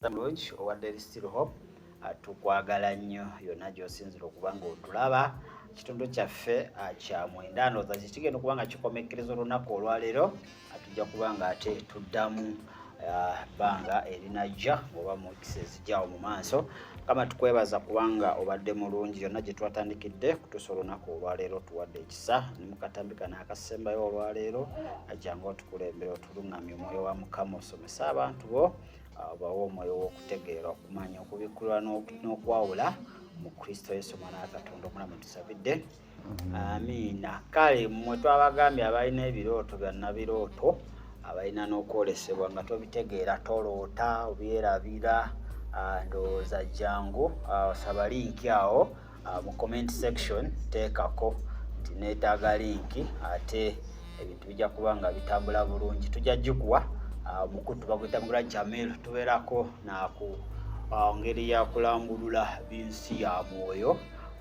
Mulungi owadde Still Hope tukwagala nnyo yonna gy'osinzira okuba ng'otulaba. Kitundu kyaffe kya mwenda ndowooza kigenda okuba nga kikomekkereza olunaku olwaleero tujja kuba nga ate tuddamu bbanga erinajja oba mu kisa ezijjawo mu maaso. Kama tukwebaza kubanga obadde mulungi yonna gye twatandikidde kutuusa olunaku olwaleero tuwadde ekisa ne mu katambi kano akasembayo olwaleero ajjanga otukulembera otuluŋŋamya omwoyo wa Mukama osomesa abantu bo bawo omwoyo w'okutegeera okumanya okubikkulwa n'okwawula mu Kristo Yesu Mwana wa Katonda omulamu tusabidde. Amiina. Kale mmwe twabagambye abalina ebirooto byannabirooto abalina n'okwolesebwa nga tobitegeera toloota obyerabira ndowooza jjangu saba linki awo mu comment section teekako nti neetaaga linki ate ebintu bijja kuba nga bitambula bulungi. Tujja gikuwa mukutu bagutambula Jamil tubeerako naku ngeri ya kulambulula binsi ya mwoyo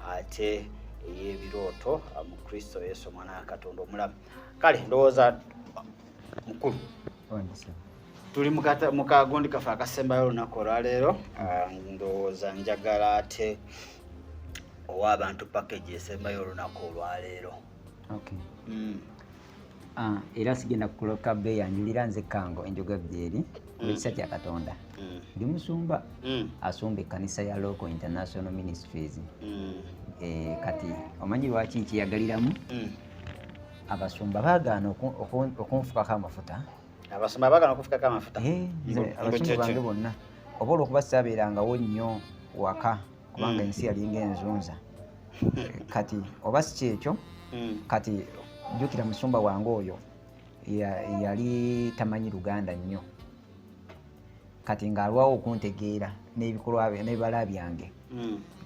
ate ey'ebirooto mu Kristo Yesu Mwana wa Katonda omulamu. Kale ndowooza mukulu tuli mu kagundi kafe akasembayo olunaku olwaleero ndowooza njagala ate owa abantu package esembayo olunaku olwaleero. Era sigenda kukuloka bbeeyi yanjulira nze Kango Enjoga Byeri ekisa kya Katonda ndi musumba asumba ekkanisa ya Local International Ministries. Kati omanyi lwaki nkiyagaliramu abasumba baagaana okunfukako amafuta. Abasumba baagaana okufukako amafuta? Abasumba bange bonna oba olw'okuba saabeerangawo nnyo waka kubanga ensi yalinga enzunza. Kati oba si kyekyo kati jjukira musumba wange oyo yali tamanyi Luganda nnyo kati ng'alwawo okuntegeera n'ebikolwa n'ebibala byange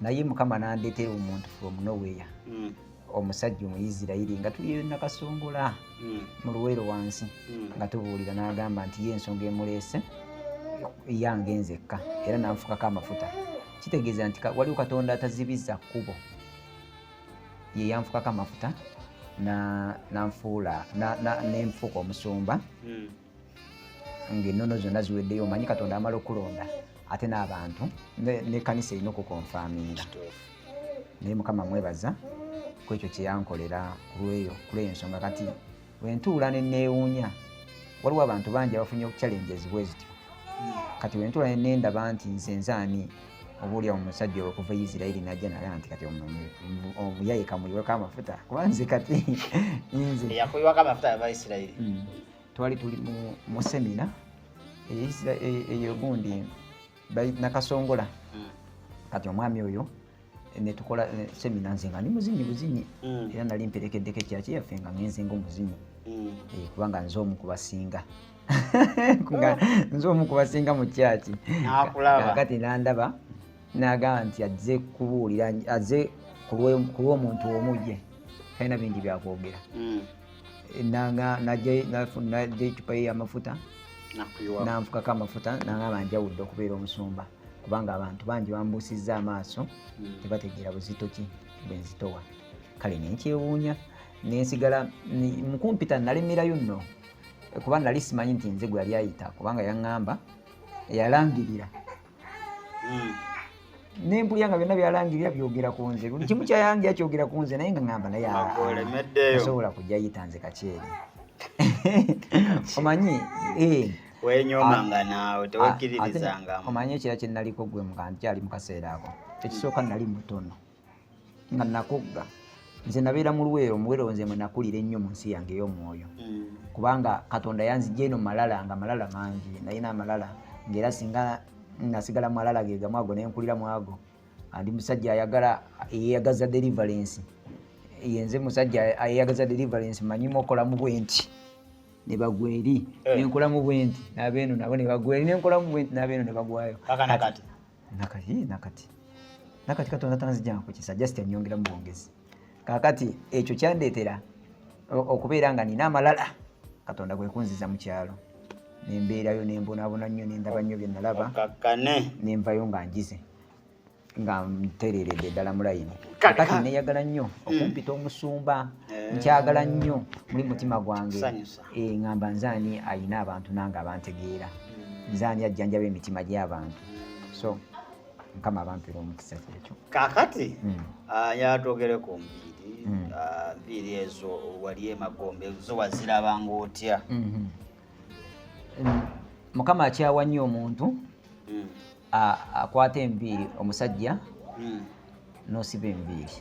naye Mukama n'andeetera omuntu from nowhere omusajja Omuyisirayiri nga tuli Nakasongola mu Luweero wansi nga tubuulira n'agamba nti ye ensonga emuleese yange nzekka era n'anfukako amafuta. Kitegeeza nti waliwo Katonda atazibizza kkubo ye yanfukako amafuta nanfuula nenfuuka omusumba ng'ennono zonna ziweddeyo. Omanyi Katonda amala okulonda ate n'abantu n'ekkanisa erina okukonfaaminga. Naye Mukama mwebaza ku ekyo kye yankolera ku lw'eyo ensonga. Kati bwentuula ne neewuunya waliwo abantu bangi abafunye challenges bwe zityo. Kati bwentuula ne nendaba nti nze nzaani obuulyawo omusajja okuva Isirayiri najja nalaba nti kati omuyaye kamuyiweko amafuta kuba nze kati nze yakuyiwako amafuta ava Isirayiri. Twali tuli mu semina eyo gundi Nakasongola. Kati omwami oyo netukola semina nze nga ndi muzinyi era nali mperekeddeko ekyaki yaffe nga ngenze ng'omuzinyi kubanga nze omu kubasinga nze omu kubasinga mu kyaki. Kati nandaba n'agamba nti azze kubuulira azze ku lw'omuntu omujje talina bingi byakwogera. Najja ecupa ye y'amafuta nanfukako amafuta n'agamba njawudde okubeera omusumba kubanga abantu bangi bambuusizza amaaso tebategeera buzito ki bwe nzitowa. Kale nenkyewuunya nensigala mukumpita nalemerayo nno kuba nali simanyi nti nze gwe yali ayita kubanga yaŋŋamba yalangirira nempulya nga byonna byalangirira byogera ku nze. Buli kimu kyayangira kyogera ku nze naye nga ŋŋamba naye asobola kujja yita nze Kakyere. Omanyi wenyomanga naawe tewekkiririzanga. Omanyi ekira kye naliko gwe nga nkyali mu kaseera ako ekisooka nali mutono nga nakugga. Nze nabeera mu Luweero nze mwe nakulira ennyo mu nsi yange ey'omwoyo kubanga Katonda yanzigya eno malala nga malala mangi nalina amalala ng'era singa nasigala malala ge gamu ago nenkulira mu ago. Andi musajja eyeyagaza deliverance yenze musajja eyeyagaza deliverance manyimu okolamu bwenti ne bagwa eri nenkolamu bwenti n'abeeno nabo ne bagwa eri nenkolamu bwenti n'abeeno ne bagwayo. Nakati Katonda tanzijjanga ku kisa just anyongera mu bwongezi. Kakati ekyo kyandeetera okubeera nga nina amalala Katonda gwe kunziza mu kyalo nembeerayo nembonaabona nnyo nendaba nnyo bye nalaba nenvayo nga njize nga ntereeredde ddala mu layini. Kakati neeyagala nnyo okumpita omusumba nkyagala nnyo muli mutima gwange ŋŋamba nzaani ayina abantu nange abantegeera zaani ajjanjaba emitima gy'abantu. So Mukama abampira omukisa kyekyo. Kaakati yatwogere ku nviiri, nviiri ezo wali emagombe zo wazirabanga otya? Mukama akyawa nnyo omuntu akwata enviiri, omusajja n'osiba enviiri.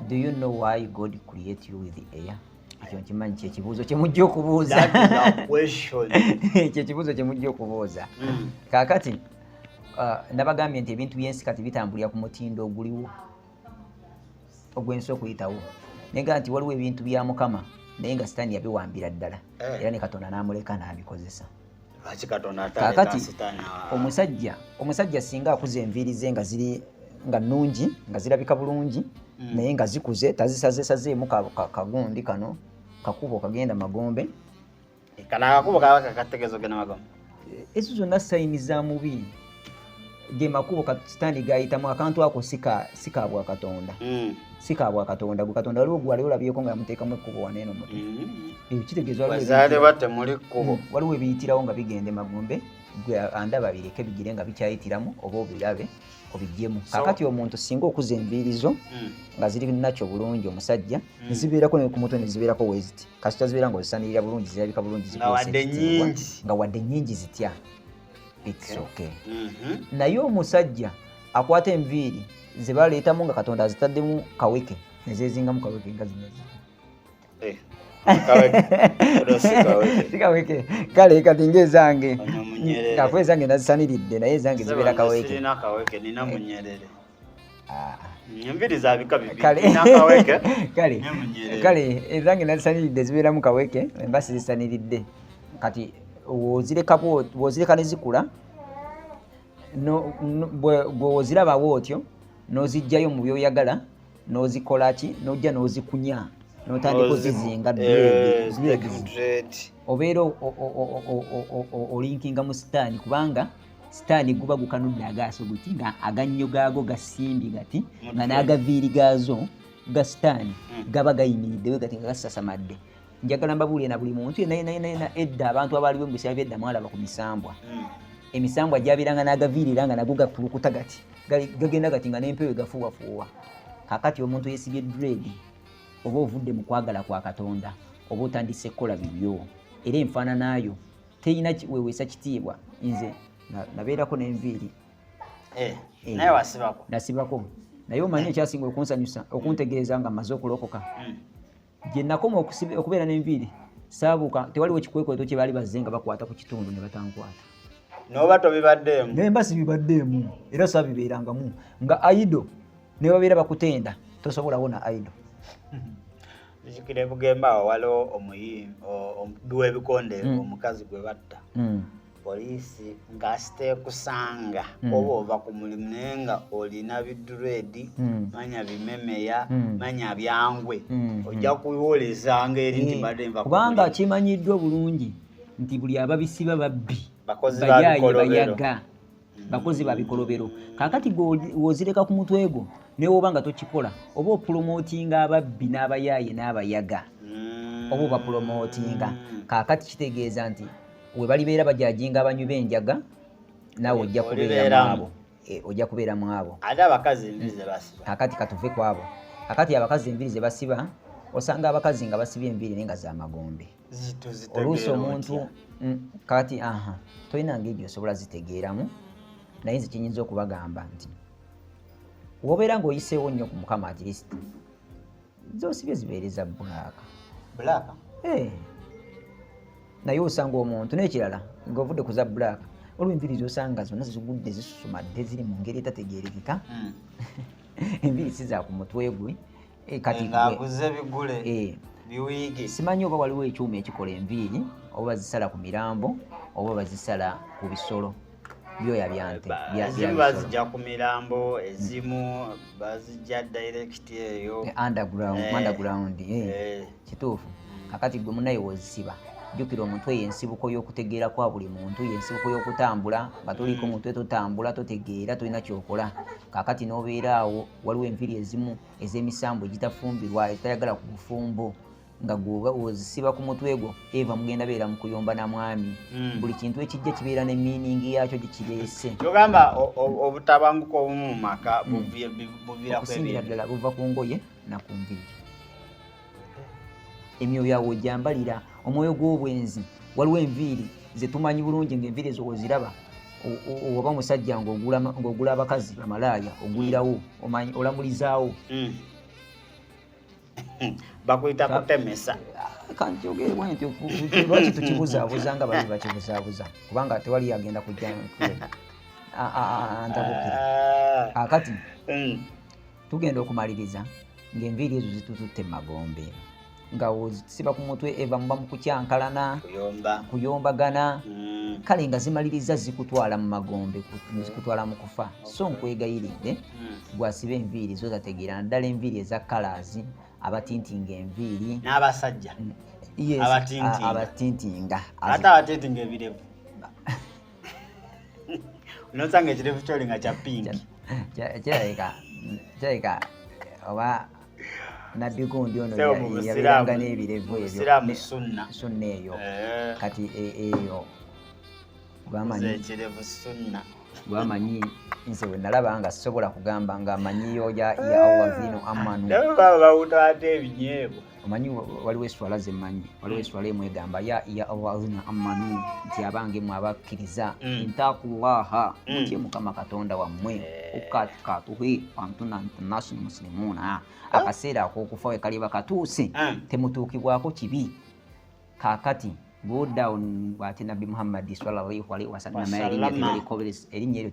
Do you know why God created you with the air? Ekyo nkimanyi kyekibuuzo kye mujja okubuuza. Ekyo ekibuuzo kye mujja okubuuza. Kaakati nabagambye nti ebintu by'ensi kati bitambulira ku mutindo oguliwo ogw'ensi okuyitawo. Naye nti waliwo ebintu bya Mukama naye nga Sitaani yabiwambira ddala era ne Katonda n'amuleka n'abikozesa. Kaakati omusajja singa akuza enviiri ze nga ziri nga nnungi nga zirabika bulungi naye nga zikuze tazisazeesazeemu kagundi kano kakubo kagenda magombe. Kana akakubo kaba kakategezo gena magombe. Ezo zonna sayini za mubi ge makubo Sitaani gayitamu. Akantu ako sika bwa Katonda. Sika bwa Katonda. Gwe Katonda waliwo gwali olabyeko nga yamuteekamu ekkubo waneeno muto. Kitegeeza waliwo ebiyitirawo nga bigende magombe gwe andaba bireke bigire nga bikyayitiramu oba obirabe obijjemu. Kaakati omuntu singa okuza enviiri zo nga ziri nakyo bulungi omusajja nezibeerako ne ku mutwe nezibeerako weziti kasita zibeera nga ozisanirira bulungi zirabika bulungi nga wadde nnyingi zitya. It's okay. Naye omusajja akwata enviiri ze baleetamu nga Katonda azitaddemu kaweke nezezingamu kaweke nga zino sikaweke kale kati ng'ezange kakuba ezange nazisaniridde naye ezange zibeera kaweke. Kale ezange nazisaniridde zibeeramu kaweke emba sizisaniridde. Kati wozireka ne zikula bw'ozirabawo otyo n'ozijjayo mu byoyagala n'ozikola ki n'ojja n'ozikunya n'otandika ozizinga obeera olinkinga mu Sitaani kubanga Sitaani guba gukanudde agaaso guti nga agannyo gaago gasimbi gati nga n'agaviiri gaazo ga Sitaani gaba gayimiriddewo gati nga gasasamadde. Njagala mbabuulire na buli muntu yenna edda abantu abaaliwo mu biseera by'edda mwalaba ku misambwa. Emisambwa gyabiranga n'agaviirira nga nago gakulukuta gati gagenda gati nga n'empewo gafuuwafuuwa. Kaakati omuntu yeesibye dread oba ovudde mu kwagala kwa Katonda oba otandise kukola bibyo era enfaananaayo teyina weweesa kitiibwa. Nze nabeerako n'enviiri naye wasibako? Nasibako. Naye omanyi ekyasinga okunsanyusa okuntegeeza nga mmaze okulokoka gye nakoma okubeera n'enviiri saabuuka tewaliwo kikwekweto kye baali bazze nga bakwata ku kitundu ne batankwata. Noba tobibaddeemu? Naye mba sibibaddeemu era saabibeerangamu nga aido ne babeera bakutenda tosobola wona aido. Kikire kugamba awo waliwo omuddu w'ebikonde omukazi gwe batta poliisi ng'asiteekusanga oba ova ku mulimu naye nga olina biduredi manya bimemeya manya byangwe ojja kuwolezanga eri nti badde nva kubanga kimanyiddwa bulungi nti buli ababisiba babbi bayayi bayaga bakozi ba bikolobero. Kaakati wozireka ku mutwe gwo naye oba nga tokikola oba opulomootinga ababbi n'abayaaye n'abayaga oba obapulomootinga. Kaakati kitegeeza nti we balibeera bajajinga abanywi b'enjaga naawe ojja kubeera mu abo. Ate abakazi enviiri ze basiba. Kaakati katuve ku abo. Kaakati abakazi enviiri ze basiba osanga abakazi nga basibye enviiri naye nga za magombe. Oluusi omuntu kati tolina ngeri osobola zitegeeramu naye nze kinyinza okubagamba nti wobeera ng'oyiseewo nnyo ku Mukama at least zosibye zibeereza bbulaaka. Naye osanga omuntu n'ekirala ng'ovudde ku za bbulaaka waliwo enviiri z'osanga zonna zigudde zisusumadde ziri mu ngeri etategeerekeka. Enviiri si za ku mutwe gwe kati ng'aguze bigule biwiige. Simanyi oba waliwo ekyuma ekikola enviiri oba bazisala ku mirambo oba bazisala ku bisolo byoya byante. Ezimu bazijja ku mirambo, ezimu bazijja direct eyo underground. Kituufu. Kakati gwe munaye wozisiba jjukira omuntu eyo ensibuko y'okutegeera kwa buli muntu yensibuko y'okutambula nga toliko mutwe totambula totegeera tolina kyokola. Kaakati n'obeera awo waliwo enviiri ezimu ez'emisambo egitafumbirwa etayagala ku bufumbo nga gwoba ozisiba ku mutwe gwo eva mugenda beera mu kuyomba na mwami buli kintu ekijja kibeera ne meaning yakyo gyekireese kyogamba obutabanguko obumu mu maka buviira okusingira ddala buva ku ngoye na ku nviiri emyoyo yawe ojambalira omwoyo gw'obwenzi waliwo enviiri zetumanyi bulungi ng'enviiri ezo weziraba oba musajja ng'ogula abakazi bamalaaya ogulirawo olamulizaawo bakuyita kutemesa kanjogerebwa nti lwaki tukibuzaabuza nga bali bakibuzaabuza kubanga tewali yagenda kujja ntabukira akati tugenda okumaliriza ng'enviiri ezo zitututte mu magombe nga ozisiba ku mutwe eva muba mu kukyankalana kuyombagana kale nga zimaliriza zikutwala mu magombe zikutwala mu kufa so nkwegayiridde gwasiba enviiri zo zategeera naddala enviiri eza kalazi abatintinga enviiri n'abasajja abatintinga ate abatintinga ebirevu nosanga ekirevu kyoli nga kya pinki kirabika oba nabbi gundi ono yabeeranga n'ebirevu ebyo sunna eyo kati eyo lwamanyi nze bwe nalaba nga sisobola kugamba nga amanyiyo ya Allah zino amanu omanyi waliwo eswala zemmanyi waliwo eswala emu egamba ya Allah zino amanu nti abange mwe abakkiriza intakullaha mutye mukama katonda wammwe ukatuhi wantuna international muslimuna akaseera ak'okufa we kaliba katuuse temutuukibwako kibi kaakati budown bw'ate nabbi Muhammad sallallahu alaihi wasallam erinnya eryo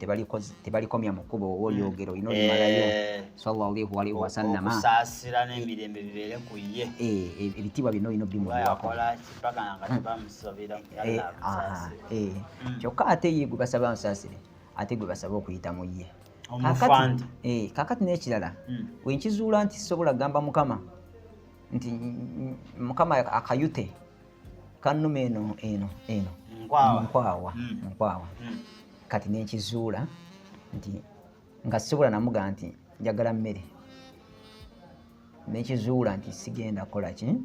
tebalikomya mu kkubo olyogero lino limalayo sallallahu alaihi wasallam okusaasira n'emirembe bibeere ku ye ebitiibwa bino bimuwako kyokka ate ye gwe basaba nsaasire ate gwe basaba okuyita mu ye kakati n'ekirala wenkizuula nti sisobola gamba mukama nti mukama akayute kannuma eno nkwawa kati nenkizuula nti nga sisobola namugaa nti njagala mmere nenkizuula nti sigenda kukolaki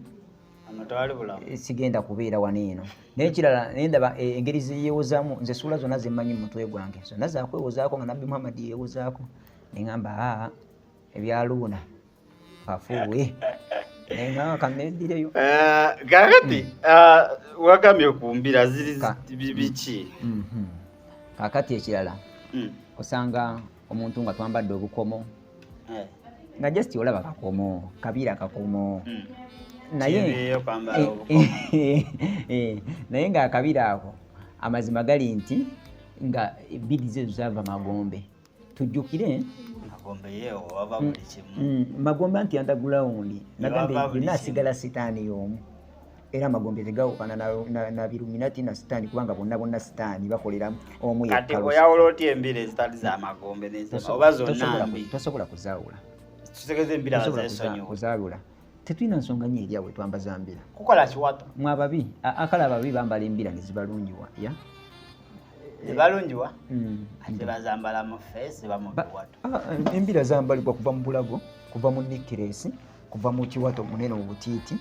sigenda kubeera wano eno nekirala nendaba engeri zeyewozaamu nze suula zonna zemmanyi mu mutwe gwange zonna zakwewozaako nga nabbi Muhammad yewozaako neŋŋamba ebyaluuna afuuwe kakati wagambye okumbira ziri biki kakati ekirala osanga omuntu nga twambadde obukomo nga just olaba kakomo kabiira kakomo naye nga akabiira ako amazima gali nti nga bidi zezo zava magombe tujjukire magombe anti underground nagambe nasigala sitaani y'omu era amagombe tegawukana na biruminati na sitaani kubanga bonna sitaani bakolera omu kati oyawula otya embira ezitali za magombe oba zonna mbi tosobola kuzaawula tutegeze embira kuzaawula tetulina nsonga nyo eryawe twambaza mbira kukola kiwato mwe ababi akala ababi bambala embira nezibalungiwa ya ebalungiwa ate bazambala mu face bamu kiwato embira zambalibwa kuva mu bulago kuva mu necklace kuva mu kiwato munene obutiiti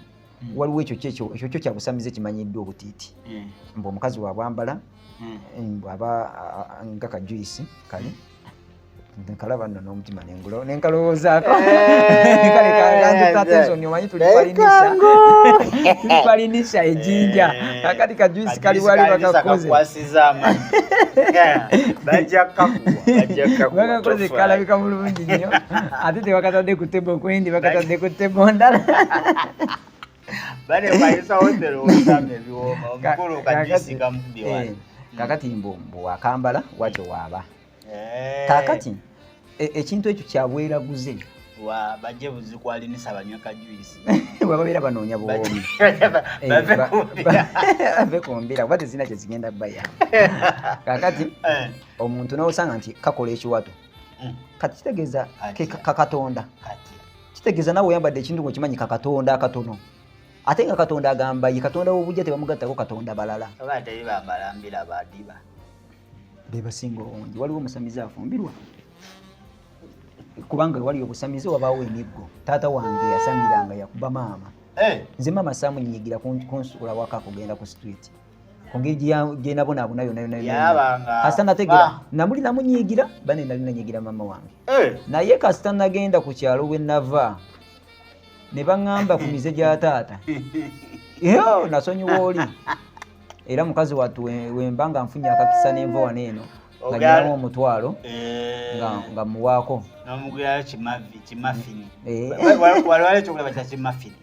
waliwo ekyo kyo kyabusamize kimanyiddwa obutiiti mbu omukazi wabwambala bwaba nga kajuisi kale nkalaba nno n'omutima nenkalowoozaako kale kantutatensoni omanyi tulipalinisha ejinja kakati kajuisi kali wali bakakoze bakakoze kalabika bulungi nnyo ate tebakatadde ku tebo kwendi bakatadde ku tebo ndala kakati mbu wakambala watyo waaba kakati ekintu ekyo kyabweraguze bajje buzikwalinisa banywa kajuisi bababeera banoonya buwoomi bave kumbira kuba tezina kyezigenda baya kakati omuntu n'osanga nti kakola ekiwato kati kitegeeza kakatonda kitegeeza nawe oyambadde ekintu ngaokimanyi kakatonda akatono ate nga katonda agamba ye katonda w'obujja tebamugattako katonda balala oba tebibambala mbira badiba bebasinga obungi waliwo omusamize afumbirwa kubanga wali obusamize wabaawo emiggo taata wange yasamiranga yakuba maama nze mama samunyigira kunsuula waka kugenda ku street kungeri gye nabonaabona yonna kasita nategera namuli namunyigira bane nali nanyigira mama wange naye kasita nagenda ku kyalo we nava ne baŋŋamba ku mize gya taata yo nasonyiwa oli era mukazi wattu wemba nga nfunye akakisa n'enva wano eno nga nyinamu omutwalo nga muwaako namugulayo kimafini waliwali ekyokulaba kya kimafini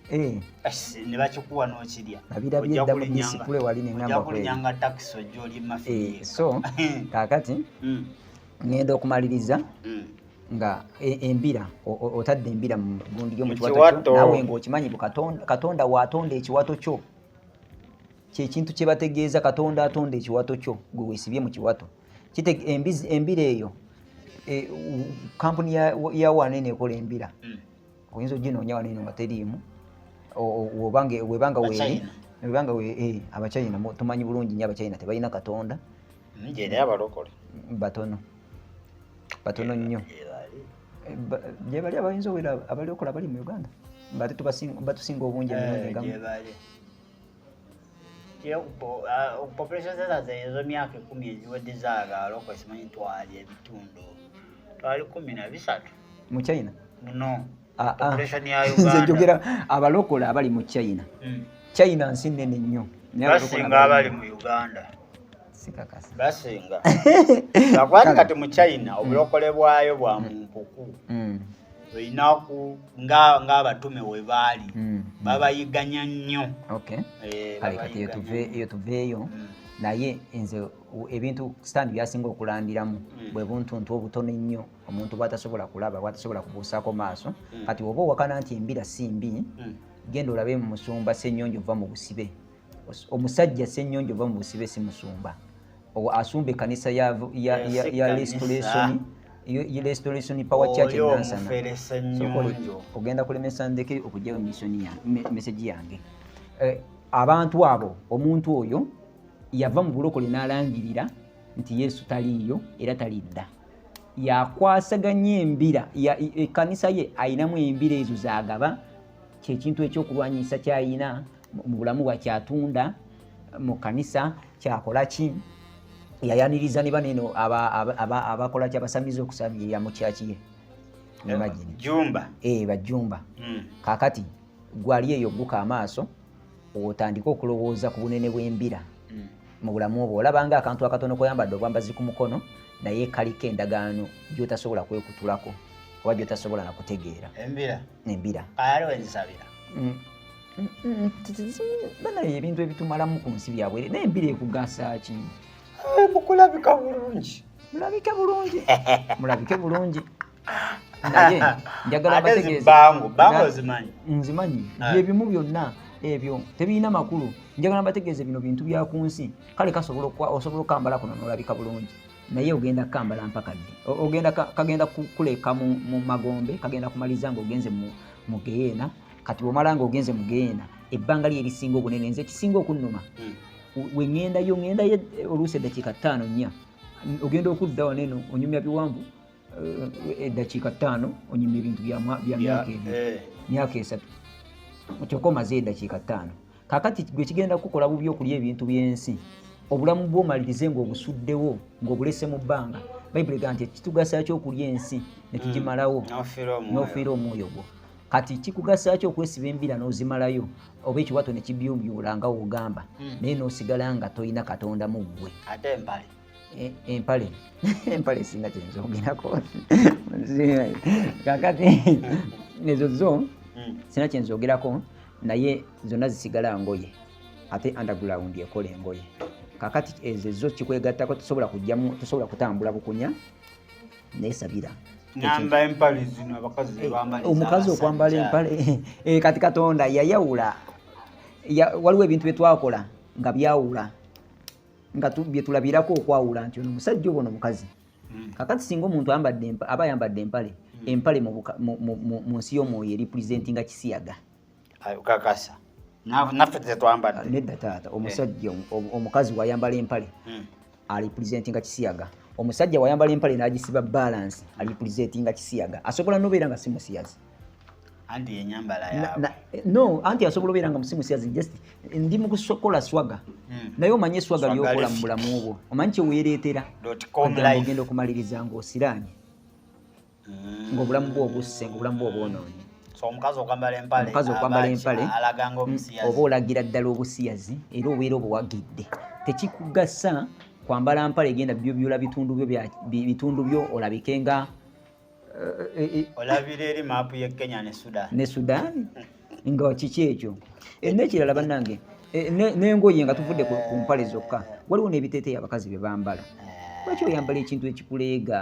ne bakikuwa n'okirya nabirabye edda mu disipule wali neŋŋamba kulinyanga takisi ojja oli mafini so kaakati ŋŋenda okumaliriza nga embira otadde embira mu gundi yo mu kiwato nawe ng'okimanyi katonda waatonda ekiwato kyo kyekintu kye bategeeza katonda atonda ekiwato kyo gwe weesibye mu kiwato embira eyo kampuni ya wanene ekola embira oyinza oginoonya wanene nga teriimu webanga abachina tumanyi bulungi nyo abachina tebalina katonda batono nnyo gye bali abayinza owera abaliokola bali mu Uganda bate batusinga obungi emirundi egamu population zeza ezo myaka 10 eziwedde zaagaloko simanyi twali ebitundu twali 13 mu China muno population ya Uganda nze njogera abalokola abali mu China China nsi nnene nnyo basinga abali mu Uganda sikakasa basinga akwati kati mu China obulokole bwayo bwa mumpuku inaku nga abatume we baali babayiganya nnyo kale kati iyo tuveeyo naye nze ebintu stand byasinga okulandiramu bwe buntuntu obutono nnyo omuntu bwatasobola kulaba bwatasobola kubuusaako maaso kati oba owakana nti embira si mbi genda olabe mu musumba Ssennyonjo ova mu busibe omusajja Ssennyonjo ova mu busibe si musumba asumba ekkanisa ya restoration power church enansana ogenda kulemesa ndeke okugyayo message yange abantu abo omuntu oyo yava mu bulokole n'alangirira nti Yesu taliiyo era talidda yakwasaganya embira ekkanisa ye ayinamu embira ezo zagaba kyekintu ekyokulwanyisa kyayina mu bulamu bwakyatunda mu kanisa kyakola ki yayaniriza ne baneno abakola kyabasamiza okusamirira mu kyaki ye bajjumba kakati gwali eyo gguka amaaso otandika okulowooza ku bunene bw'embira mu bulamu obwo olabanga akantu akatono koyambadde obwambazi ku mukono naye kaliko endagaano gyotasobola kwekutulako oba gyotasobola nakutegeera embira banaye ebintu ebitumalamu ku nsi byabwere naye embira ekugasa ki mukulabika bulungi mulabike bulungi naye njagala bategeeze nzimanyi byebimu byonna ebyo tebirina makulu njagala bategeeze bino bintu bya ku nsi kale osobola okambala kuno nolabika bulungi naye ogenda kambala mpaka ddi kagenda kuleka mu magombe kagenda kumaliza nga ogenze mu geyeena kati bwomala nga ogenze mu geyeena ebbanga lye erisinga obunene nze kisinga okunnuma wengendayo oluusi eddakiika 5 ogenda okudda waneno onyumya biwanvu eddakiika 5 onyumya ebintu bya myaka 3 kyokka omaze eddakiika 5 kakati gwe kigenda kukola bubi okulya ebintu by'ensi obulamu bw'omalirize ng'obusuddewo ng'obulese mu bbanga bayibuli ega nti kitugasa ki okulya ensi ne tugimalawo n'ofiira omwoyo gwo kati kikugasa ki okwesiba embira n'ozimalayo oba ekiwato ne kibyumyula nga wogamba naye n'osigala nga tolina katonda mu ggwe ate empale singa kyenzogerako kakati ezo zo sina kyenzogerako naye zonna zisigala ngoye ate underground ekola engoye kakati ezo zo kikwegattako tosobola kujjamu tosobola kutambula bukunya naye sabira ngamba empale zino abakazi bambala omukazi okwambala empale kati katonda yayawula waliwo ebintu byetwakola nga byawula nga byetulabirako okwawula nti ono musajja obo nomukazi kakati singa omuntu aba ayambadde empale mu nsi y'omwoyo eripresentinga kisiyaga kakasa naffe tetwambadde nedda taata omusajja omukazi wayambala empale alipresentinga kisiyaga omusajja wayambala empale n'agisiba balance alipresentinga kisiyaga asobola nobeera nga si musiyazi anti enyambala yaabwe no anti asobola obeera nga musimusiyazi just ndi mu kusokola swaga naye omanye eswaga lyokola mu bulamu obwo omanyi kyeweereetera ogenda okumaliriza ng'osiraanye ng'obulamu bwo obusse ng'obulamu bwo obwonoonye omukazi okwambala empale alaga ng'omusiyazi oba olagira ddala obusiyazi era obeera obuwagidde tekikugasa kwambala mpale egenda byobyola bitundu byo olabike nga olabira eri maapu ye Kenya ne Sudan nga kiki ekyo n'ekirala bannange n'engoye nga tuvudde ku mpale zokka waliwo n'ebiteeteeyi abakazi bye bambala lwaki oyambala ekintu ekikuleega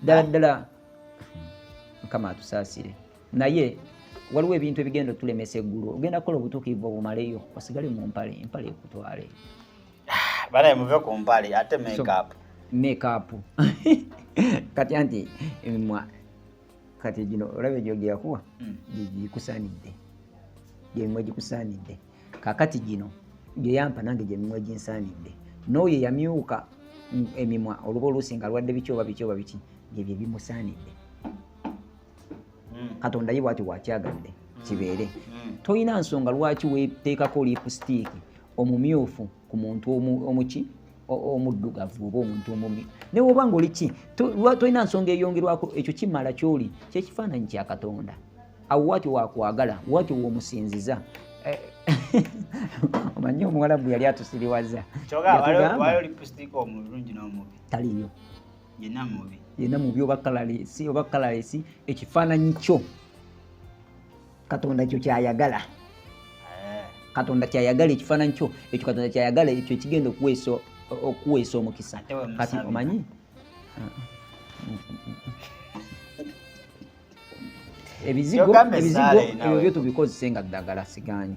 ddala mukama atusaasire naye waliwo ebintu ebigenda otulemesa eggulu ogenda kukola obutuukirivu obumaleyo osigale mu mpale ekutwale banaye muve ku mpale ate makeup kati anti emimwa kati gino olaba egyo gyakuwa gikusaanidde gyemimwa gikusaanidde kakati gino gyeyampa nange gyemimwa ginsaanidde n'oyo yamyuka emimwa oluba oluusi nga alwadde biki oba biki byebyo bimusaanidde katonda ye bwati wakyagadde kibeere tolina nsonga lwaki weteekako lipstick omumyufu ku muntu omuki omuddugavu oba omuntu omumyu naye oba nga oliki tolina nsonga eyongerwako ekyo kimala kyoli kyekifaananyi kya Katonda awo wati wakwagala wati womusinziza omanyi omuwalabu yali atusiriwaza taliyo yenna mubi oba kalalesi ekifaananyi kyo Katonda kyo kyayagala Katonda kyayagala ekifaananyi kyo ekyo Katonda kyayagala ekyo ekigenda okuweesa omukisa kati omanyi ebizigo ebyo byo tubikozese nga ddagala sigaanyi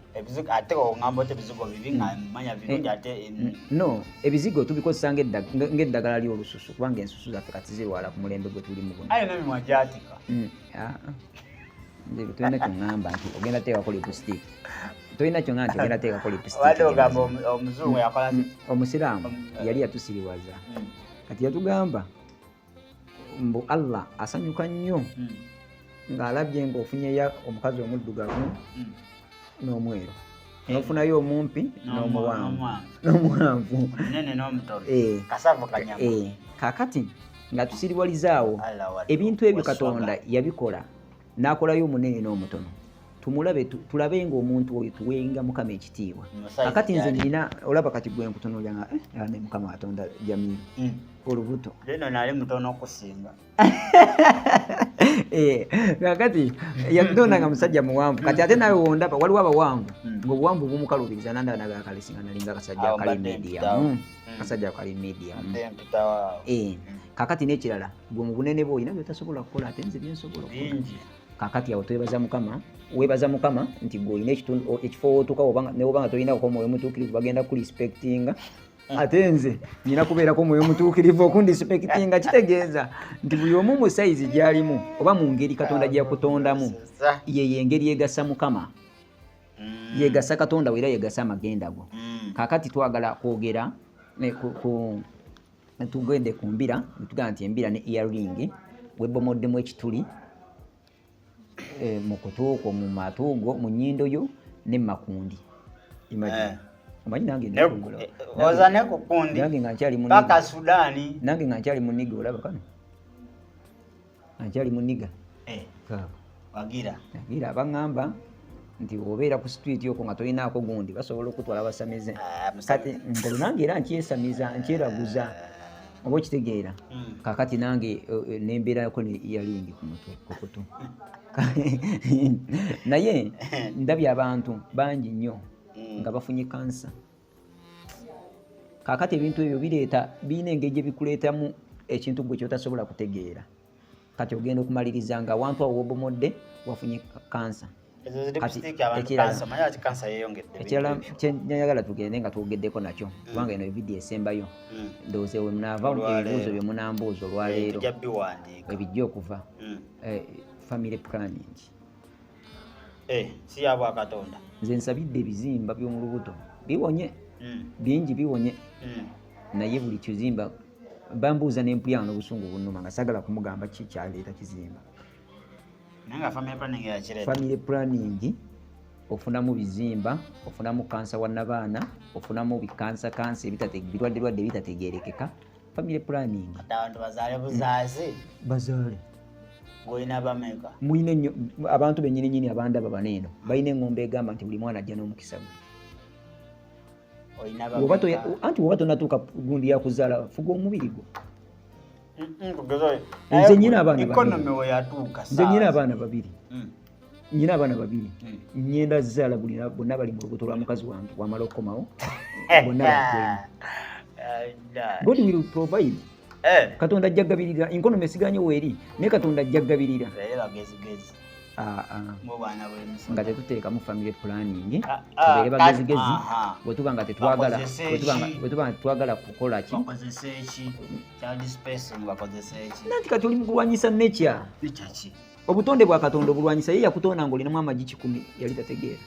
no ebizigo tubikozesa ng'eddagala ly'olususu kubanga ensusu zaffe kati zirwala ku mulembe gwe tulimu guno tolina kyoŋŋamba nti ogenda teekako lipstick tolina kyonga nti ogenda teekako lipstick omusiraamu yali yatusiriwaza kati yatugamba mbu Allah asanyuka nnyo ng'alabye ng'ofunyeyo omukazi omuddugavu n'omweru n'ofunayo omumpi n'omuwanvu kaakati nga tusiriwalizaawo ebintu ebyo Katonda yabikola n'akolayo omunene n'omutono tumulabe tulabe ng'omuntu oyo tuwenga Mukama ekitiibwa kakati nze nina olaba kati gwe nkutunuulya ne Mukama Katonda Jamiru olubuto leno nali mutono okusinga kakati yatonda nga musajja muwanvu kati ate nawe wondaba waliwo abawanvu ng'obuwanvu bumukalubiriza nandaba nakalesinga nalinga akasajja akali medium akasajja akali medium kakati n'ekirala gwe mu bunene bwo olina by'otasobola kukola ate nze byensobola bingi kakati awo twebaza Mukama webaza Mukama nti gweolina ekifo wootuka ne wobanga tolinako omwoyo omutuukirivu bagenda kulispektinga ate nze nina kubeerako omwoyo omutuukirivu okundispektinga kitegeeza nti buli omu mu sayizi gy'alimu oba mu ngeri Katonda gyakutondamu yeyo engeri yegasa Mukama yegasa Katonda era yegasa amagenda go kakati twagala kwogera tugende ku mbira netugamba nti embira ne earring webomoddemu ekituli mu kutuuko mu matuugo mu nnyindo yo ne makundi omanyi nange oza ne kukundi nange nga nkyali mu paka Sudani nange nga nkyali mu nniga olaba kano nkyali mu nniga wagira baŋŋamba nti obeera ku street okwo nga tolinaako gundi basobola okutwala basamize kati ngolo nange era nkyesamiza nkyeraguza oba okitegeera kakati nange nembeerako ne earring ku mutwe ku kutu naye ndabye abantu bangi nnyo nga bafunye kansa kakati ebintu ebyo birina engeri gye bikuleetamu ekintu gwe kyotasobola kutegeera kati ogenda okumaliriza nga awantu awo wobomodde wafunye kansa ekirala kyenjagala tugende nga twogeddeko nakyo kubanga eno evidiyo esembayo ndowooza we munaava ebibuuzo bye munambuuza olwaleero ebijja okuva family planning si yabwa Katonda nze nsabidde ebizimba by'omu lubuto biwonye bingi biwonye naye buli kizimba bambuuza n'empulya n'obusungu bunnuma nga sagala kumugamba ki kyaleeta kizimba Nanga family planning ya kireta. Family planning ofunamu bizimba, ofunamu kansa wannabaana, ofunamu bikansa birwadde bitategerekeka. Family planning. Abantu bazaale buzaazi. Bazaale. Goina bameka. Muine abantu bennyini abandaba baneeno. Balina engombe egamba nti buli mwana ajja n'omukisa gwe. Oina bameka. Anti woba tonatuuka gundi ya kuzaala fuga omubiri gwo. Nze nyina abaana babiri. Economy we yatuuka saa. Nze nyina abaana babiri. Nyina abaana babiri. Nyenda zaala bonna bali mu lubuto lwa mukazi wange wamala okukomawo. Bonna bakwemu. God will provide. Katonda ajja gabirira enkono esiganye weeri ne Katonda ajja gabirira. Nga tetuteeka mu family planning tubeere bagezigezi bwe tuba nga tetwagala kukola ki nanti kati oli mu kulwanyisa nature obutonde bwa Katonda obulwanyisa ye yakutonda ng'olinamu amagi 10 yali tategeera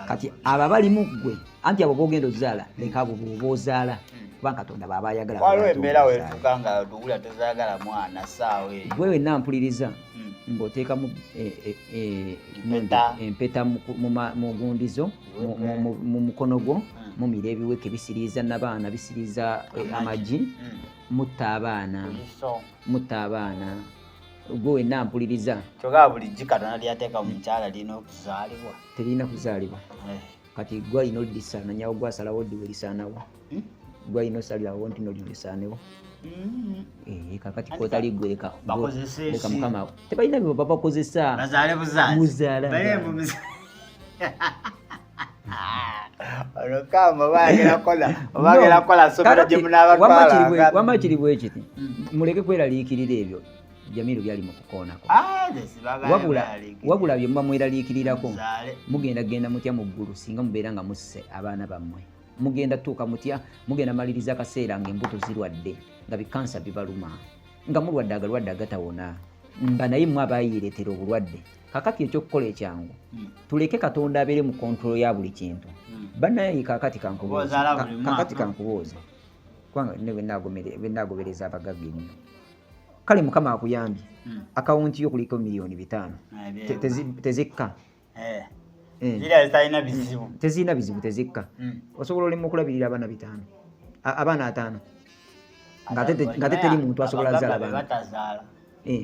kati abo balimu ggwe anti abo b'ogenda ozaala leka abo bw'oba ozaala kubanga Katonda baba ayagala waliwo embeera weetuuka nga tuwulira tozaagala mwana saawa eyo gwe wenna mpuliriza ng'oteekamu empeta mu gundizo mu mukono gwo mumira ebiweke bisiriiza n'abaana bisiriiza amagi mutta abaana gwe wenna mpuliriza kyokka buli Katonda lyateeka mu mukyala lirina okuzaalibwa terina kuzaalibwa kati gwe alina olisaana nyawo gwasalawo ddi welisaanawo gwe alina osalirawo nti nolino lisaanewo kakati kotali gwe leka mukama tebalina bye babakozesa muzaala wama kiri bwe kiti muleke kweraliikirira ebyo Jamiru byali mu kukoonako wabula bye muba mweraliikirirako mugenda mutya mu ggulu singa mubeera nga musse abaana bammwe mugenda tuuka mutya mugenda maliriza akaseera ng'embuto zirwadde nga bikansa bibaluma nga mulwadde agalwadde agatawona nga naye mwe abayireetera obulwadde kakati ekyokukola ekyangu tuleke Katonda abeere mu kontrolo ya buli kintu bannaye kakati kankubuuza kubanga bennaagobereza abagagga ennyo kale Mukama akuyambye akawunti yo kuliko $5,000,000 tezikka tezina bizibu tezikka osobola olimu okulabirira abaana 5 nga teteri muntu asobola zaala baana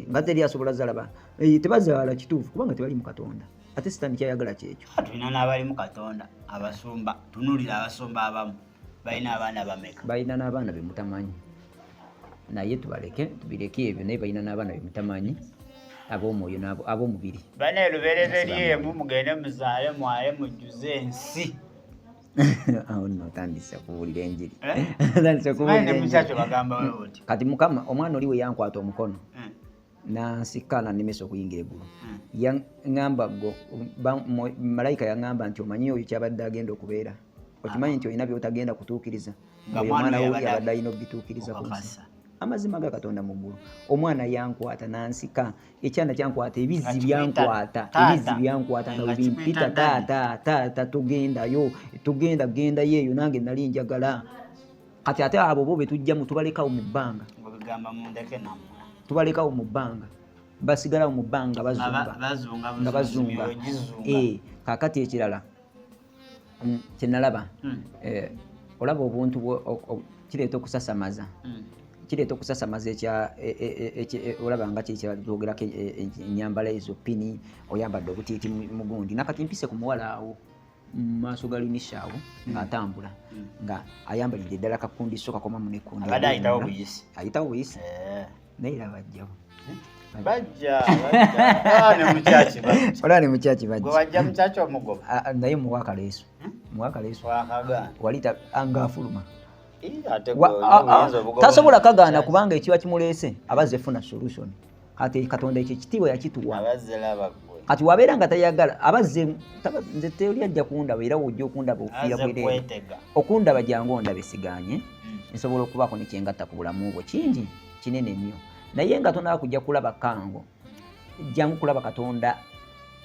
nga teri asobola zaala baana tebazaala kituufu kubanga tebali mu Katonda ate Sitaani kyayagala kyekyo tulina n'abali mu Katonda abasumba tunulira abasumba abamu balina abaana bameka balina n'abaana be mutamanyi naye tubireke ebyo naye balina n'abaana be mutamanyi ab'omwoyo ab'omubiri bane lubeereza eryemu mugende muzaale mwale mujjuze ensi awo nno otandise kubuulira enjiri kati Mukama omwana oli we yankwata omukono nansikala nemesa okuyingira eggulu yaŋŋamba malayika yaŋŋamba nti omanyi oyo kyabadde agenda okubeera okimanyi nti olina byotagenda kutuukiriza oyo omwana wo yabadde alina obituukiriza ku nsi amazima ga Katonda mu ggulu omwana yankwata nansika ekyana kyankwata ebizzi byankwata nga bimpita taata tugendayo tugendayo eyo nange nali njagala kati ate abo bo betujjamu tubalekawo mu bbanga tubalekawo mu bbanga basigalawo mu bbanga nga bazunga kakati ekirala kyenalaba olaba obuntu kireeta okusasamaza olaba nga kyogerako ennyambala ezo pini oyambadde obutiiti mu gundi nakati mpise ku muwala awo mu maaso ga Linisha awo ng'atambula nga ayambalidde ddala kakundiso kakoma mu nekundi ayitawo buyisi naye era bajjawo olaba ne mukyaki bajja naye muwaka leeso walita angafuluma tasobola kagaana kubanga ekiba kimuleese abazze funa solution kati Katonda ekyo ekitiibwa yakituwa kati wabeera nga tayagala abazze nze teoli ajja kundaba era wojja okundaba okufiira bwereere okundaba jangu ondaba esiganye nsobola okubaako nekyengatta ku bulamu bwo kingi kinene nnyo naye nga tonaba kujja kulaba kango jangu kulaba Katonda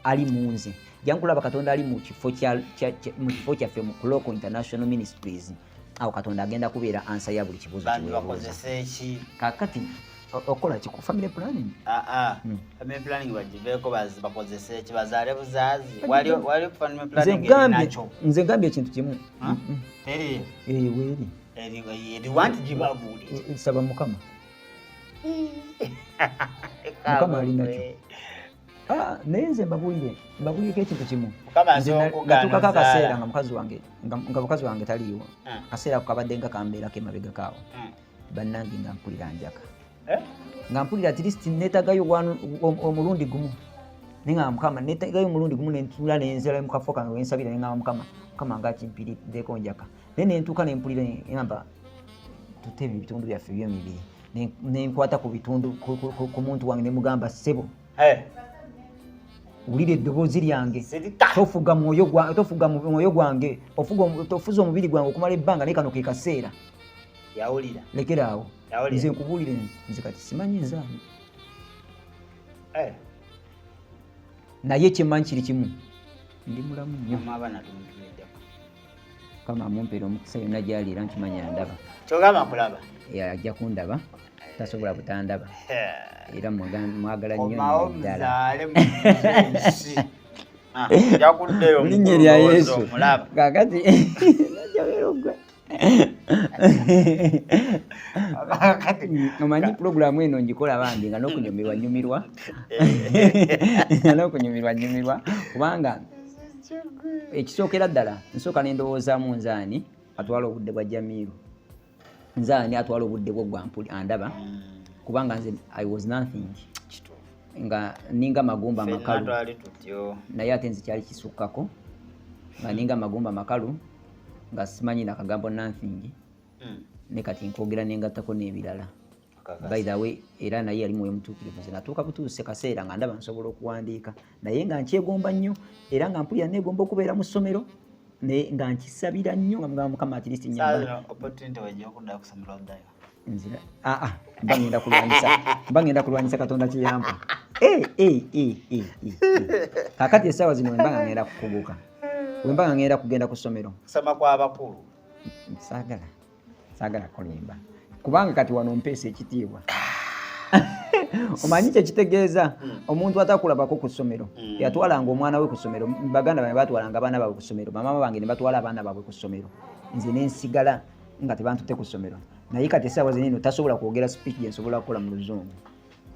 ali mu nze jangu kulaba Katonda ali mu kifo kyaffe mu Local International Ministries awo Katonda agenda kubeera ansa ya buli kibuuzo kiweebuuza kakati okola ki ku family planning? Family planning bagiveeko bakozese ekibazaale buzaazi. Wali family planning erinacho. Nze ngambye ekintu kimu. Teri. Weeri. Eriwanti gibabuulire. Saba Mukama. Mukama alinacho. Naye nze mbabuulireko ekintu kimu. Natuukako akaseera nga mukazi wange taliiwo. Akaseera kabadde nga kambeerako emabega kaawo. Bannange nga mpulira njaka. Nga mpulira at least neetagayo omulundi gumu. Naye nga Mukama neetagayo omulundi gumu nentula nenzerayo mu kafo kange wensabira nengamba Mukama nga kimpiriddeko njaka. Naye nentuuka nempulira ngamba tuteebe ebitundu byaffe by'emibiri. Nenkwata ku bitundu ku muntu wange nemugamba ssebo. Wulira eddoboozi lyange. Tofuga mwoyo gwange. Tofuza omubiri gwange okumala ebbanga naye kano ke kaseera. Yawulira. Lekeraawo. Nze nkubuulire nze kati simanyi nzaani. Naye kyemmanyi kiri kimu. Ndi mulamu nnyo. Kama amumpeera omukisa yonna gy'ali era nkimanyi andaba. Kyogamba kulaba. Ajja kundaba. Tasobola butandaba. Era mwagala nnyo ddala. Yakuddeyo linnya lya Yesu. Kakati najjawerogwa. Omanyi pulogulaamu eno ngikola bambi nga n'okunyumirwa kubanga ekisookera ddala nsooka nendowoozaamu nzaani atwala obudde bwa Jamiru, nzaani atwala obudde bwo gwampuli andaba kubanga nze I was nothing nga ninga magumba makalu naye ate nze kyali kisukkako nga ninga magumba makalu nga simanyi nakagambo nothing ne kati nkwogera nengattako n'ebirala. By the way era naye yali mwoyo mutuukirivu. Nze natuuka butuuse kaseera nga ndaba nsobola okuwandiika naye nga nkyegomba nnyo era nga mpulira neegomba okubeera mu ssomero nga nkisabira nnyo nga mugamba Mukama at least nnyamba. Mba ngenda kulwanyisa Katonda kiyampa. Kakati essaawa zino wemba nga ngenda kukubuka, wemba nga ngenda kugenda ku ssomero. Kusoma kw'abakulu saagala kulimba kubanga kati wano mpeesa ekitiibwa. Omanyi kyekitegeeza omuntu atakulabako ku ssomero yatwalanga omwana we ku ssomero. Baganda bange batwalanga abaana baabwe ku ssomero, bamama bange ne batwala abaana baabwe ku ssomero, nze nensigala nga tebantutte ku ssomero. Naye kati essaawa zenino tasobola kwogera speech gye nsobola kukola mu Luzungu.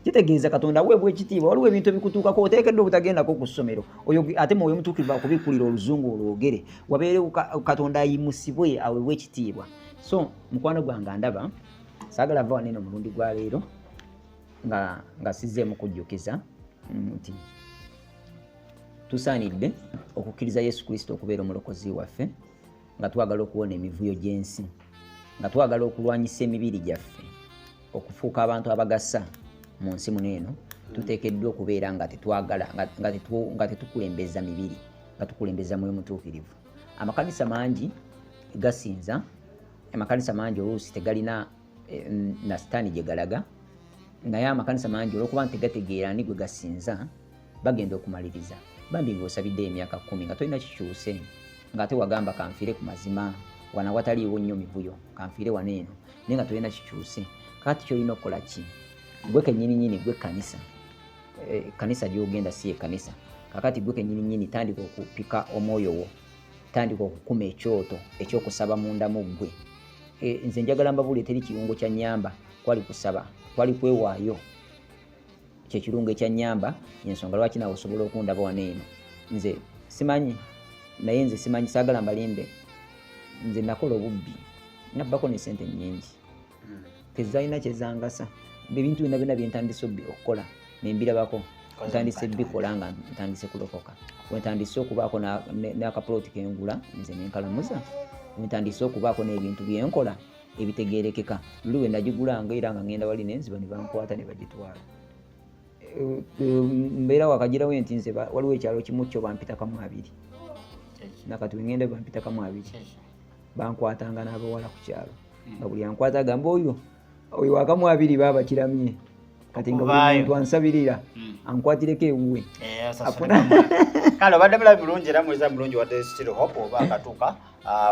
Kitegeeza Katonda weebwa ekitiibwa. Waliwo ebintu ebikutuukako oteekeddwa obutagendako ku ssomero ate mwoyo mutuukirivu akubikkulira Oluzungu olwogere wabeere Katonda ayimusibwe aweebwe ekitiibwa. So mukwano gwange andaba saagala va waneno omulundi gwa leero nga sizzeemu kujjukiza nti tusaanidde okukkiriza Yesu Kristo okubeera omulokozi waffe, nga twagala okuwona emivuyo gy'ensi, nga twagala okulwanyisa emibiri gyaffe, okufuuka abantu abagasa mu nsi muno eno. Tuteekeddwa okubeera nga tetwagala nga tetukulembeza mibiri, nga tukulembeza mwoyo mutuukirivu. Amakanisa mangi gasinza, amakanisa mangi oluusi tegalina na sitaani gye galaga, naye amakanisa mangi olw'okuba tegategeera ani gwe gasinza bagenda okumaliriza. Bambi ng'osabidde emyaka 10 nga tolina kikyuse, ng'ate wagamba kanfiire ku mazima wana wataliiwo nnyo mivuyo, kanfiire waneeno naye nga tolina kikyuse. Kati kyolina okukola ki? Gwe kennyini gwe kanisa, kanisa gy'ogenda si ye kanisa. Kakati gwe kennyini tandika okupika omwoyo wo, tandika okukuma ekyoto ekyokusaba munda mu ggwe. Nze njagala mbabuule teri kirungo kya nnyamba kwali kusaba, kwali kwewaayo. Kye kirungo ekya nnyamba y'ensonga lwaki nawe osobola okundaba waneeno. Nze simanyi, naye nze simanyi, saagala mbalimbe. Nze nakola obubbi, nabbako ne ssente nnyingi, tezalina kyezangasa. Ebintu byonna bye ntandise okukola nembirabako, ntandise bikola nga ntandise kulokoka. We ntandise okubaako n'akapuloti kengula nze nenkalamuza, we ntandise okubaako n'ebintu byenkola ebitegeerekeka. Luli we nagigulanga era nga ngenda wali nenziba ne bankwata ne bagitwala. Mbeera wakagirawo nti nze waliwo ekyalo kimu kyo bampita kamu 2 nakati wengenda bampita kamu 2 bankwatanga n'abawala ku kyalo nga buli ankwata agamba oyo wakamu 2 baba kiramye kati nga buli muntu ansabirira ankwatireko ewuwe. Kale obadde bulabi bulungi era mweza bulungi wadde Still Hope oba akatuuka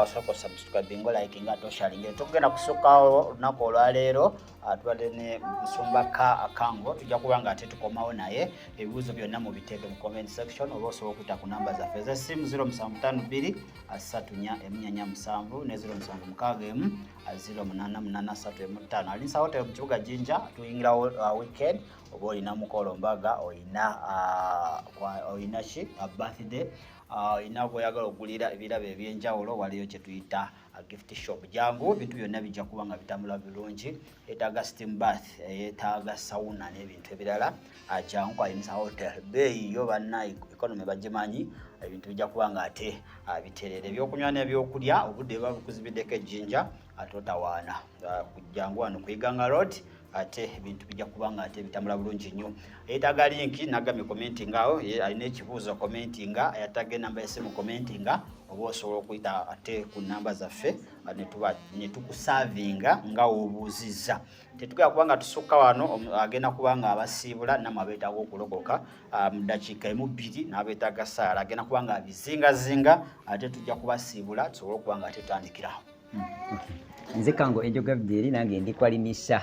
osobola subscribe ngo like nga toshalinga tugenda kusukawo olunaku olwaleero tubadde ne Musumba Akango tujja kuba nga ate tukomawo naye ebibuuzo byonna mubiteeke mu comment section oba osobola okuyita ku namba zaffe ez'essimu 0752 3447 ne 0761 0883 Alinsa Hotel mu kibuga Jinja tuyingira weekend oba olina mukolo mbaga olina ki birthday ina bweyagala okugulira ebirabo ebyenjawulo waliyo kye tuyita gift shop jangu bintu byonna bijja kuba nga bitambula bulungi etaaga steam bath etaaga sauna n'ebintu ebirala jangu kwa Alinsa Hotel beeyi yo banna economy bagimanyi ebintu bijja kuba nga ate biterere ebyokunywa n'ebyokulya obudde buba bukuzibiddeko Jinja ate otawaana jangu wano ku Iganga Road ate ebintu bijja kuba nga ate bitambula bulungi nnyo etaaga linki nagamye commenting awo alina ekibuuzo commentinga ayataga enamba y'essimu commentinga oba osobola okuyita ate ku namba zaffe ne tukusavinga nga wobuuzizza tetugenda kuba nga tusukka wano agenda kuba nga abasiibula namwe abeetaaga okulokoka mu ddakiika 1-2 n'abeetaaga saala agenda kuba nga abizingazinga ate tujja kubasiibula tusobole okuba nga ate tutandikirawo. Nze Kango enjoga byeri nange ndikwalimisa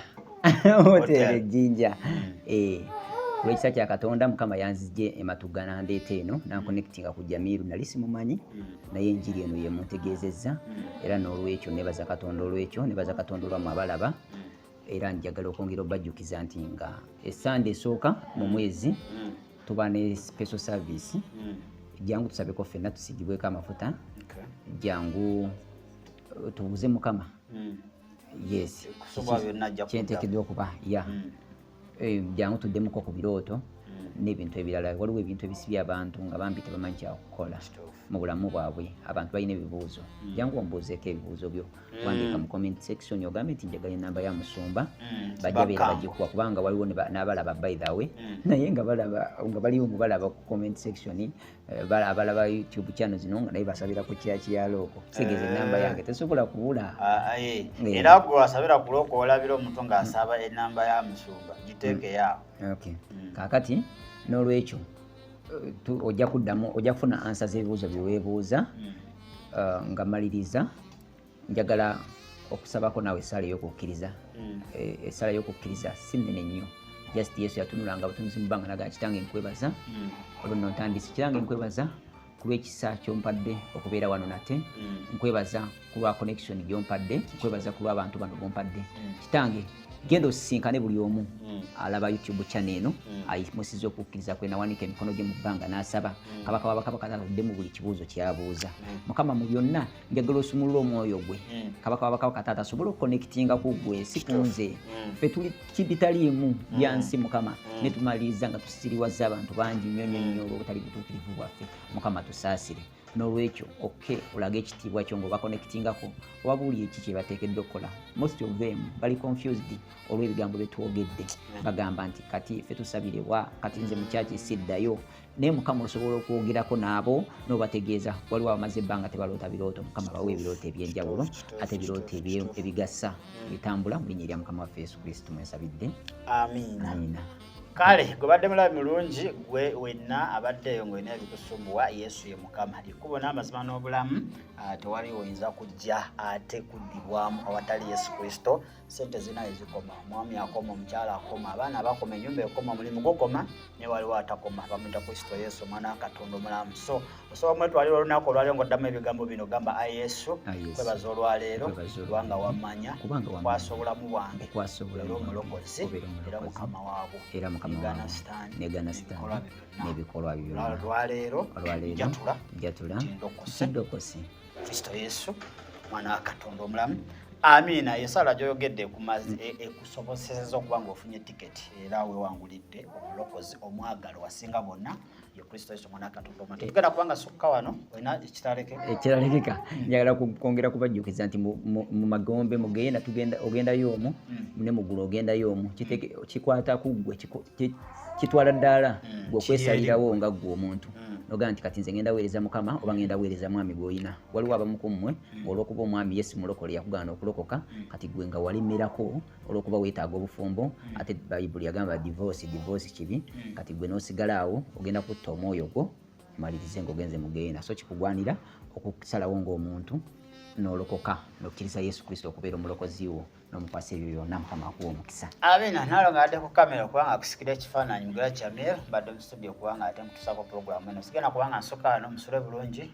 Hotel Jinja lwekisa kya Katonda Mukama yanzije Ematuga nandeeta eno nanconnectinga ku Jamiru nali simumanyi naye enjiri eno ye muntegeezezza era n'olwekyo nebaza Katonda olwekyo nebaza Katonda olwammwe abalaba era njagala okwongera obajjukiza nti nga Sunday esooka mu mwezi tuba ne special service jangu tusabeko ffenna tusigibweko amafuta jangu tubuze Mukama yes kyenteekeddwa okuba jangu tuddemuko ku birooto n'ebintu ebirala waliwo ebintu ebisibya abantu nga bambi tebamanyi kyakukola mu bulamu bwabwe abantu balina ebibuuzo jangu ombuuzeeko ebibuuzo byo wandiika mu comment section ogambe nti njagala enamba ya Musumba bajja beera bagikuwa kubanga waliwo n'abalaba by the way naye nga baliwo mu balaba ku comment section abalaba YouTube channel zino nga naye basabira ku kyalooko kitegeeza enamba yange tesobola kubula era gwe wasabira kulooka olabira omuntu ng'asaba enamba ya Musumba giteeke yaawo. Okay. Kaakati n'olwekyo ojja kuddamu ojja kufuna ansa z'ebibuuzo bye weebuuza nga maliriza njagala okusabako naawe essaala ey'okukkiriza essaala ey'okukkiriza si nnene nnyo just Yesu yatunulanga butunuzi mu bbanga naga kitange nkwebaza olwo ntandise kitange nkwebaza ku lw'ekisa ky'ompadde okubeera wano nate nkwebaza ku lwa connection gy'ompadde nkwebaza ku lw'abantu bano bompadde kitange genda osisinkane buli omu alaba YouTube channel eno ayimusizza okukkiriza kwe nawanika emikono gye mu bbanga n'asaba kabaka wabakabaka ataddemu buli kibuuzo kyabuuza Mukama mu byonna njagala osumulula omwoyo gwe kabaka wabakabaka taata asobole okuconnectinga ku gwe si kunze ffe tuli kibitaliimu byansi Mukama ne tumaliriza nga tusiriwaza abantu bangi nnyo nnyo olw'obutali butuukirivu bwaffe Mukama tusaasire n'olwekyo olage ekitiibwa kyo ng'obakonnekitingako wabuulire ki kye bateekeddwa okukola. Most of them bali confused olw'ebigambo bye twogedde bagamba nti kati ffe tusabirwa kati nze mu kyaki siddayo naye Mukama osobola okwogerako naabo n'obategeeza waliwo abamaze ebbanga tebaloota birooto Mukama bawe ebirooto eby'enjawulo ate ebirooto ebigasa bitambula mu linnya erya Mukama waffe Yesu Kristo mwesabidde. Amiina. Kale gobadde mulabi mulungi gwe wenna abaddeyo ng'olina ebikusumbuwa Yesu ye Mukama ikubo n'amazima n'obulamu tewali oyinza kujja ate kuddibwamu awatali Yesu Kristo. Sente zina ezikoma omwami akoma omukyala akoma abaana bakoma ennyumba ekoma omulimu gukoma ne waliwo atakoma bamwita Kristo Yesu omwana wa Katonda omulamu. So osobola mwetwalira olunaku olwaleero ng'oddamu ebigambo bino gamba Yesu kwebaza olwaleero kubanga wammanya kwasa obulamu bwange era omulokozi era Mukama waabwo negana sitaani n'ebikolwa byonna olwaleero jatula ndokosi Kristo Yesu mwana wa Katonda omulamu. Amiina. Yesala gyoyogedde ekusobozeseza okuba ng'ofunye tiketi era weewangulidde omulokozi omwagalo wasinga bonna ye Kristo Yesu mwana wa Katonda omulamu. Tugenda kubanga sukka wano olina ekiralekeka njagala kwongera kubajjukiza nti mu Magombe mugenda ogendayo omwo ne muggulu ogendayo omwo kikwata ku ggwe kitwala ddala gw'okwesalirawo nga ggwe omuntu nogaa nti kati nze ngenda weereza Mukama oba ngenda weereza mwami gw'olina. Waliwo abamu ku mmwe olw'okuba omwami Yesu mulokole yakugaana okulokoka kati gwe nga walimirako olw'okuba weetaaga obufumbo ate Bayibuli yagamba divorce kibi kati gwe n'osigala awo ogenda kutta omwoyo gwo omalirize ng'ogenze mugenda. So kikugwanira okusalawo ng'omuntu n'olokoka n'okkiriza Yesu Kristo okubeera omulokozi wo n'omukwasa ebyo byonna Mukama akuwa omukisa. Amina. Nalo ng'ate ku kamera kubanga akusikira ekifaananyi Mugala Jamil mbadde mu studio kubanga ate mutusaako puroguramu eno sigenda kubanga nsooka n'omusule bulungi.